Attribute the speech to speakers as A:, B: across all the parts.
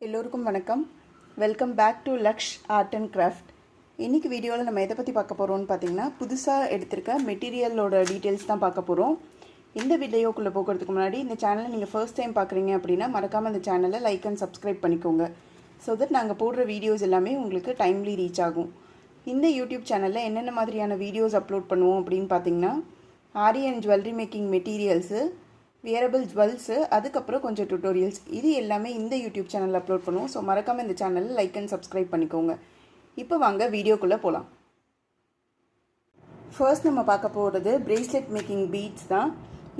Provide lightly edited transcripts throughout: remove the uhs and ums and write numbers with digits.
A: எல்லோருக்கும் வணக்கம். Welcome back to Laksh art and craft. இன்றைக்கி வீடியோவில் நம்ம எதை பற்றி பார்க்க போகிறோம்னு பார்த்தீங்கன்னா, புதுசாக எடுத்திருக்க மெட்டீரியலோட டீட்டெயில்ஸ் தான் பார்க்க போகிறோம். இந்த வீடியோக்குள்ளே போகிறதுக்கு முன்னாடி இந்த சேனலை நீங்கள் ஃபர்ஸ்ட் டைம் பார்க்குறீங்க அப்படின்னா மறக்காமல் இந்த சேனலை லைக் அண்ட் சப்ஸ்கிரைப் பண்ணிக்கோங்க. ஸோ தட் நாங்கள் போடுற வீடியோஸ் எல்லாமே உங்களுக்கு டைம்லி ரீச் ஆகும். இந்த யூடியூப் சேனலில் என்னென்ன மாதிரியான வீடியோஸ் அப்லோட் பண்ணுவோம் அப்படின்னு பார்த்தீங்கன்னா, aari and jewellery making materials, wearable jewels, அதுக்கப்புறம் கொஞ்சம் டுட்டோரியல்ஸ், இது எல்லாமே இந்த யூடியூப் சேனலில் அப்லோட் பண்ணுவோம். ஸோ மறக்காமல் இந்த சேனலில் லைக் அண்ட் சப்ஸ்கிரைப் பண்ணிக்கோங்க. இப்போ வாங்க வீடியோக்குள்ளே போகலாம். ஃபர்ஸ்ட் நம்ம பார்க்க போகிறது பிரேஸ்லெட் மேக்கிங் பீட்ஸ் தான்.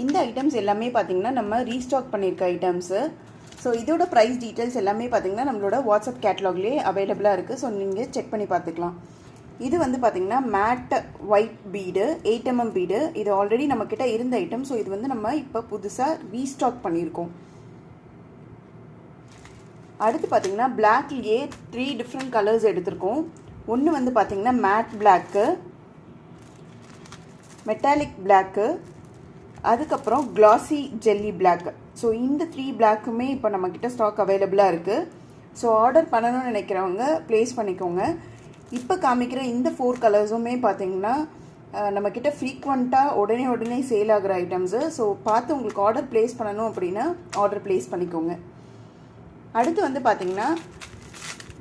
A: இந்த ஐட்டம்ஸ் எல்லாமே பார்த்திங்கன்னா நம்ம ரீஸ்டாக் பண்ணியிருக்க ஐட்டம்ஸு. ஸோ இதோட ப்ரைஸ் டீட்டெயில்ஸ் எல்லாமே பார்த்திங்கன்னா நம்மளோட வாட்ஸ்அப் கேட்டலாக்லேயே அவைலபிளாக இருக்குது. ஸோ நீங்கள் செக் பண்ணி பார்த்துக்கலாம். இது வந்து பார்த்திங்கன்னா matte white bead, 8 mm bead. இது ஆல்ரெடி நம்மக்கிட்ட இருந்த ஐட்டம். ஸோ இது வந்து நம்ம இப்போ புதுசாக ரீஸ்டாக் பண்ணியிருக்கோம். அடுத்து பார்த்திங்கன்னா பிளாக்லேயே 3 டிஃப்ரெண்ட் கலர்ஸ் எடுத்திருக்கோம். ஒன்று வந்து பார்த்திங்கன்னா மேட் பிளாக்கு, மெட்டாலிக் பிளாக்கு, அதுக்கப்புறம் கிளாசி ஜெல்லி பிளாக்கு. ஸோ இந்த 3 பிளாக்குமே இப்போ நம்மக்கிட்ட ஸ்டாக் அவைலபிளாக இருக்குது. ஸோ ஆர்டர் பண்ணணும்னு நினைக்கிறவங்க ப்ளேஸ் பண்ணிக்கோங்க. இப்போ காமிக்கிற இந்த 4 கலர்ஸுமே பார்த்திங்கன்னா நம்மக்கிட்ட ஃப்ரீக்வெண்ட்டாக உடனே சேல் ஆகிற ஐட்டம்ஸு. ஸோ பார்த்து உங்களுக்கு ஆர்டர் ப்ளேஸ் பண்ணணும் அப்படின்னா ஆர்டர் ப்ளேஸ் பண்ணிக்கோங்க. அடுத்து வந்து பார்த்திங்கன்னா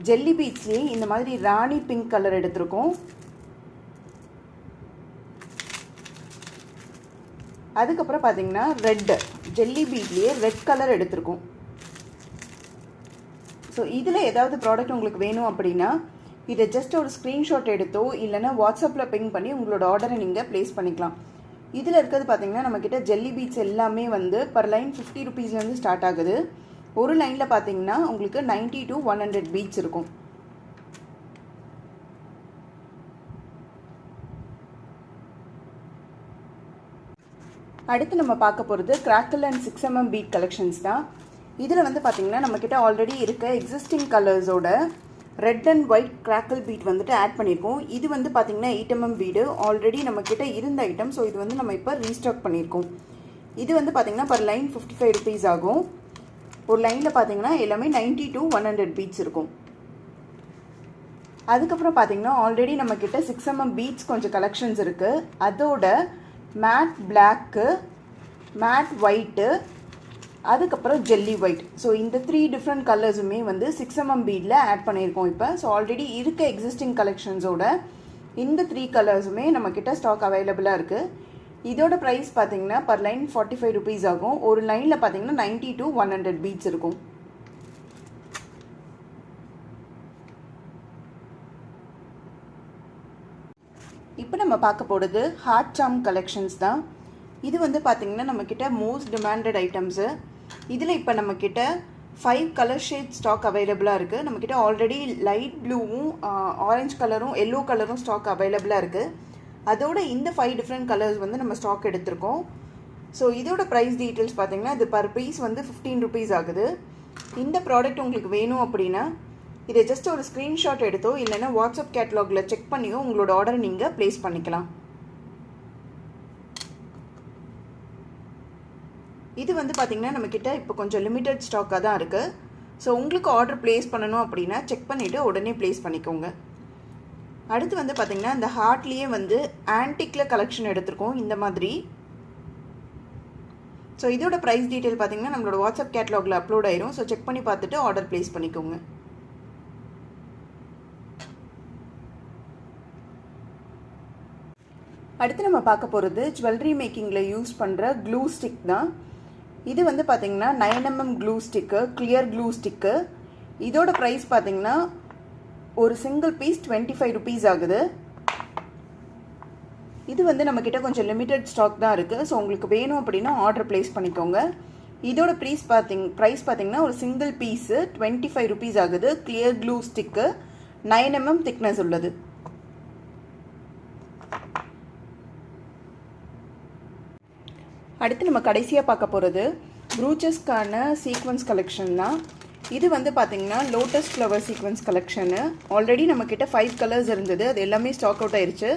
A: ஜெல்லி பீட்ஸ்லேயே இந்த மாதிரி ராணி பிங்க் கலர் எடுத்திருக்கோம். அதுக்கப்புறம் பார்த்திங்கன்னா ரெட், ஜெல்லி பீட்லேயே ரெட் கலர் எடுத்திருக்கோம். ஸோ இதில் ஏதாவது ப்ராடக்ட் உங்களுக்கு வேணும் அப்படின்னா இதை ஜஸ்ட் ஒரு ஸ்க்ரீன்ஷாட் எடுத்தோ இல்லைனா வாட்ஸ்அப்பில் பிங் பண்ணி உங்களோட ஆர்டரை நீங்கள் ப்ளேஸ் பண்ணிக்கலாம். இதில் இருக்கிறது பார்த்திங்கன்னா நம்மக்கிட்ட ஜெல்லி பீட்ஸ் எல்லாமே வந்து பர் லைன் 50 rupeesலேருந்து ஸ்டார்ட் ஆகுது. ஒரு லைனில் பார்த்திங்கன்னா உங்களுக்கு 90 to 100 பீட்ஸ் இருக்கும். அடுத்து நம்ம பார்க்க போகிறது crackle and 6 mm bead collections தான். இதில் வந்து பார்த்திங்கன்னா நம்மக்கிட்ட ஆல்ரெடி இருக்க எக்ஸிஸ்டிங் கலர்ஸோட red and white crackle bead வந்துட்டு ஆட் பண்ணியிருக்கோம். இது வந்து பார்த்திங்கன்னா 8 mm பீடு ஆல்ரெடி நம்மக்கிட்ட இருந்த ஐட்டம். ஸோ இது வந்து நம்ம இப்போ ரீஸ்டாக் பண்ணியிருக்கோம். இது வந்து பார்த்திங்கன்னா பர் லைன் 55 rupees ஆகும். ஒரு லைனில் பார்த்திங்கன்னா எல்லாமே 90 to 100 பீட்ஸ் இருக்கும். அதுக்கப்புறம் பார்த்திங்கன்னா ஆல்ரெடி நம்மக்கிட்ட 6 mm பீட்ஸ் கொஞ்சம் கலெக்ஷன்ஸ் இருக்குது. அதோட மேட் பிளாக்கு, மேட் ஒயிட்டு, அதுக்கப்புறம் ஜெல்லி ஒயிட். ஸோ இந்த 3 டிஃப்ரெண்ட் கலர்ஸுமே வந்து 6 mm பீடில் ஆட் பண்ணியிருக்கோம் இப்போ. ஸோ ஆல்ரெடி இருக்க எக்ஸிஸ்டிங் கலெக்ஷன்ஸோட இந்த 3 கலர்ஸுமே நம்மக்கிட்ட ஸ்டாக் அவைலபிளாக இருக்குது. இதோட ப்ரைஸ் பார்த்திங்கன்னா பர் லைன் 45 rupees ஆகும். ஒரு லைனில் பார்த்திங்கன்னா 90 to 100 பீட்ஸ் இருக்கும். இப்போ நம்ம பார்க்க போகிறது ஹார்ட் சார்ம் கலெக்ஷன்ஸ் தான். இது வந்து பார்த்திங்கன்னா நம்மக்கிட்ட மோஸ்ட் டிமாண்டட் ஐட்டம்ஸு. இதில் இப்போ நம்மக்கிட்ட 5 கலர் ஷேட் ஸ்டாக் அவைலபிளாக இருக்குது. நம்மக்கிட்ட ஆல்ரெடி லைட் ப்ளூவும் ஆரஞ்சு கலரும் எல்லோ கலரும் ஸ்டாக் அவைலபிளாக இருக்குது. அதோட இந்த 5 டிஃப்ரெண்ட் கலர்ஸ் வந்து நம்ம ஸ்டாக் எடுத்திருக்கோம். ஸோ இதோட ப்ரைஸ் டீட்டெயில்ஸ் பார்த்திங்கன்னா இது பர் பீஸ் வந்து 15 rupees ஆகுது. இந்த ப்ராடக்ட் உங்களுக்கு வேணும் அப்படின்னா இதை ஜஸ்ட் ஒரு ஸ்க்ரீன்ஷாட் எடுத்தோ இல்லைன்னா வாட்ஸ்அப் கேட்டலாகில் செக் பண்ணியோ உங்களோட ஆர்டரை நீங்கள் ப்ளேஸ் பண்ணிக்கலாம். இது வந்து பார்த்திங்கன்னா நம்மக்கிட்ட இப்போ கொஞ்சம் லிமிட்டட் ஸ்டாக்காக தான் இருக்குது. ஸோ உங்களுக்கு ஆர்டர் ப்ளேஸ் பண்ணணும் அப்படின்னா செக் பண்ணிவிட்டு உடனே ப்ளேஸ் பண்ணிக்கோங்க. அடுத்து வந்து பார்த்திங்கன்னா இந்த ஹார்ட்லேயே வந்து ஆன்டிக்கில் கலெக்ஷன் எடுத்திருக்கோம் இந்த மாதிரி. ஸோ இதோட ப்ரைஸ் டீட்டெயில் பார்த்திங்கன்னா நம்மளோட வாட்ஸ்அப் கேட்டலாகில் அப்லோட் ஆயிரும். ஸோ செக் பண்ணி பார்த்துட்டு ஆர்டர் ப்ளேஸ் பண்ணிக்கோங்க. அடுத்து நம்ம பார்க்க போகிறது ஜுவல்லரி மேக்கிங்கில் யூஸ் பண்ணுற க்ளூ ஸ்டிக் தான். இது வந்து பார்த்திங்கன்னா 9 mm glue stick, clear glue stick. இதோட ப்ரைஸ் பார்த்திங்கன்னா ஒரு சிங்கிள் பீஸ் 25 rupees ஆகுது. இது வந்து நம்மக்கிட்ட கொஞ்சம் லிமிட்டட் ஸ்டாக் தான் இருக்குது. ஸோ உங்களுக்கு வேணும் அப்படின்னா ஆர்டர் ப்ளேஸ் பண்ணிக்கோங்க. இதோட ப்ரைஸ் பார்த்திங்கன்னா ஒரு சிங்கிள் பீஸு 25 rupees ஆகுது. Clear glue stick 9 mm thickness உள்ளது. அடுத்து நம்ம கடைசியாக பார்க்க போகிறது ப்ரூச்சஸ்க்கான சீக்வன்ஸ் கலெக்ஷன் தான். இது வந்து பார்த்திங்கன்னா lotus flower sequence collection. Already நம்மக்கிட்ட 5 கலர்ஸ் இருந்தது. அது எல்லாமே ஸ்டாக் அவுட் ஆயிடுச்சு.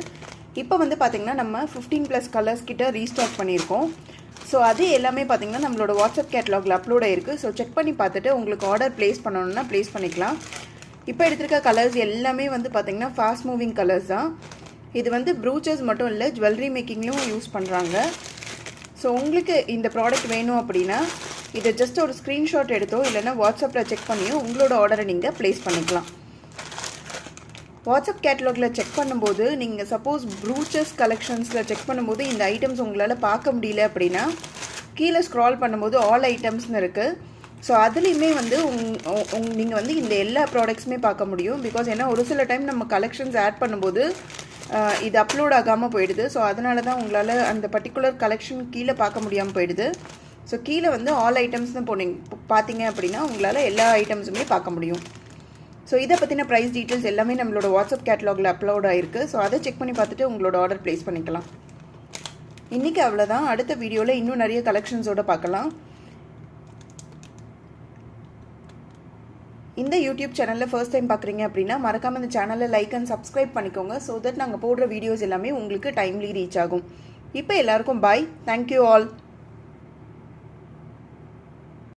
A: இப்போ வந்து பார்த்திங்கன்னா நம்ம 15+ கலர்ஸ் கிட்ட ரீஸ்டாக் பண்ணியிருக்கோம். ஸோ அது எல்லாமே பார்த்திங்கன்னா நம்மளோட வாட்ஸ்அப் கேட்டலாகில் அப்லோட் ஆகிருக்கு. ஸோ செக் பண்ணி பார்த்துட்டு உங்களுக்கு ஆர்டர் ப்ளேஸ் பண்ணணுன்னா ப்ளேஸ் பண்ணிக்கலாம். இப்போ எடுத்திருக்க கலர்ஸ் எல்லாமே வந்து பார்த்திங்கன்னா ஃபாஸ்ட் மூவிங் கலர்ஸ் தான். இது வந்து ப்ரூச்சர்ஸ் மட்டும் இல்லை, ஜுவல்லரி மேக்கிங்லேயும் யூஸ் பண்ணுறாங்க. ஸோ உங்களுக்கு இந்த ப்ராடக்ட் வேணும் அப்படின்னா இதை ஜஸ்ட் ஒரு ஸ்க்ரீன்ஷாட் எடுத்தோ இல்லைன்னா வாட்ஸ்அப்பில் செக் பண்ணியோ உங்களோட ஆர்டரை நீங்கள் ப்ளேஸ் பண்ணிக்கலாம். வாட்ஸ்அப் கேட்டலாகில் செக் பண்ணும்போது நீங்கள் சப்போஸ் ப்ரூச்சர்ஸ் கலெக்ஷன்ஸில் செக் பண்ணும்போது இந்த ஐட்டம்ஸ் உங்களால் பார்க்க முடியல அப்படின்னா கீழே ஸ்க்ரால் பண்ணும்போது ஆல் ஐட்டம்ஸ்னு இருக்குது. ஸோ அதுலேயுமே வந்து நீங்கள் வந்து இந்த எல்லா ப்ராடக்ட்ஸுமே பார்க்க முடியும். பிகாஸ் ஏன்னா ஒரு சில டைம் நம்ம கலெக்ஷன்ஸ் ஆட் பண்ணும்போது இது அப்லோட் ஆகாமல் போயிடுது. ஸோ அதனால தான் உங்களால் அந்த பர்டிகுலர் கலெக்ஷன் கீழே பார்க்க முடியாமல் போயிடுது. ஸோ கீழே வந்து ஆல் ஐட்டம்ஸ்னு பார்த்தீங்க அப்படின்னா உங்களால் எல்லா ஐட்டம்ஸுமே பார்க்க முடியும். ஸோ இதை பற்றின ப்ரைஸ் டீட்டெயில்ஸ் எல்லாமே நம்மளோட வாட்ஸ்அப் கேட்டலாகில் அப்லோட் ஆகிருக்கு. ஸோ அதை செக் பண்ணி பார்த்துட்டு உங்களோட ஆர்டர் ப்ளேஸ் பண்ணிக்கலாம். இன்றைக்கி அவ்வளோதான். அடுத்த வீடியோவில் இன்னும் நிறைய கலெக்ஷன்ஸோடு பார்க்கலாம். இந்த யூடியூப் சேனலில் ஃபர்ஸ்ட் டைம் பார்க்குறீங்க அப்படின்னா மறக்காமல் இந்த சேனலை லைக் அண்ட் சப்ஸ்கிரைப் பண்ணிக்கோங்க. ஸோ தட் நாங்கள் போடுற வீடியோஸ் எல்லாமே உங்களுக்கு டைம்லி ரீச் ஆகும். இப்போ எல்லாருக்கும் பாய். Thank you all.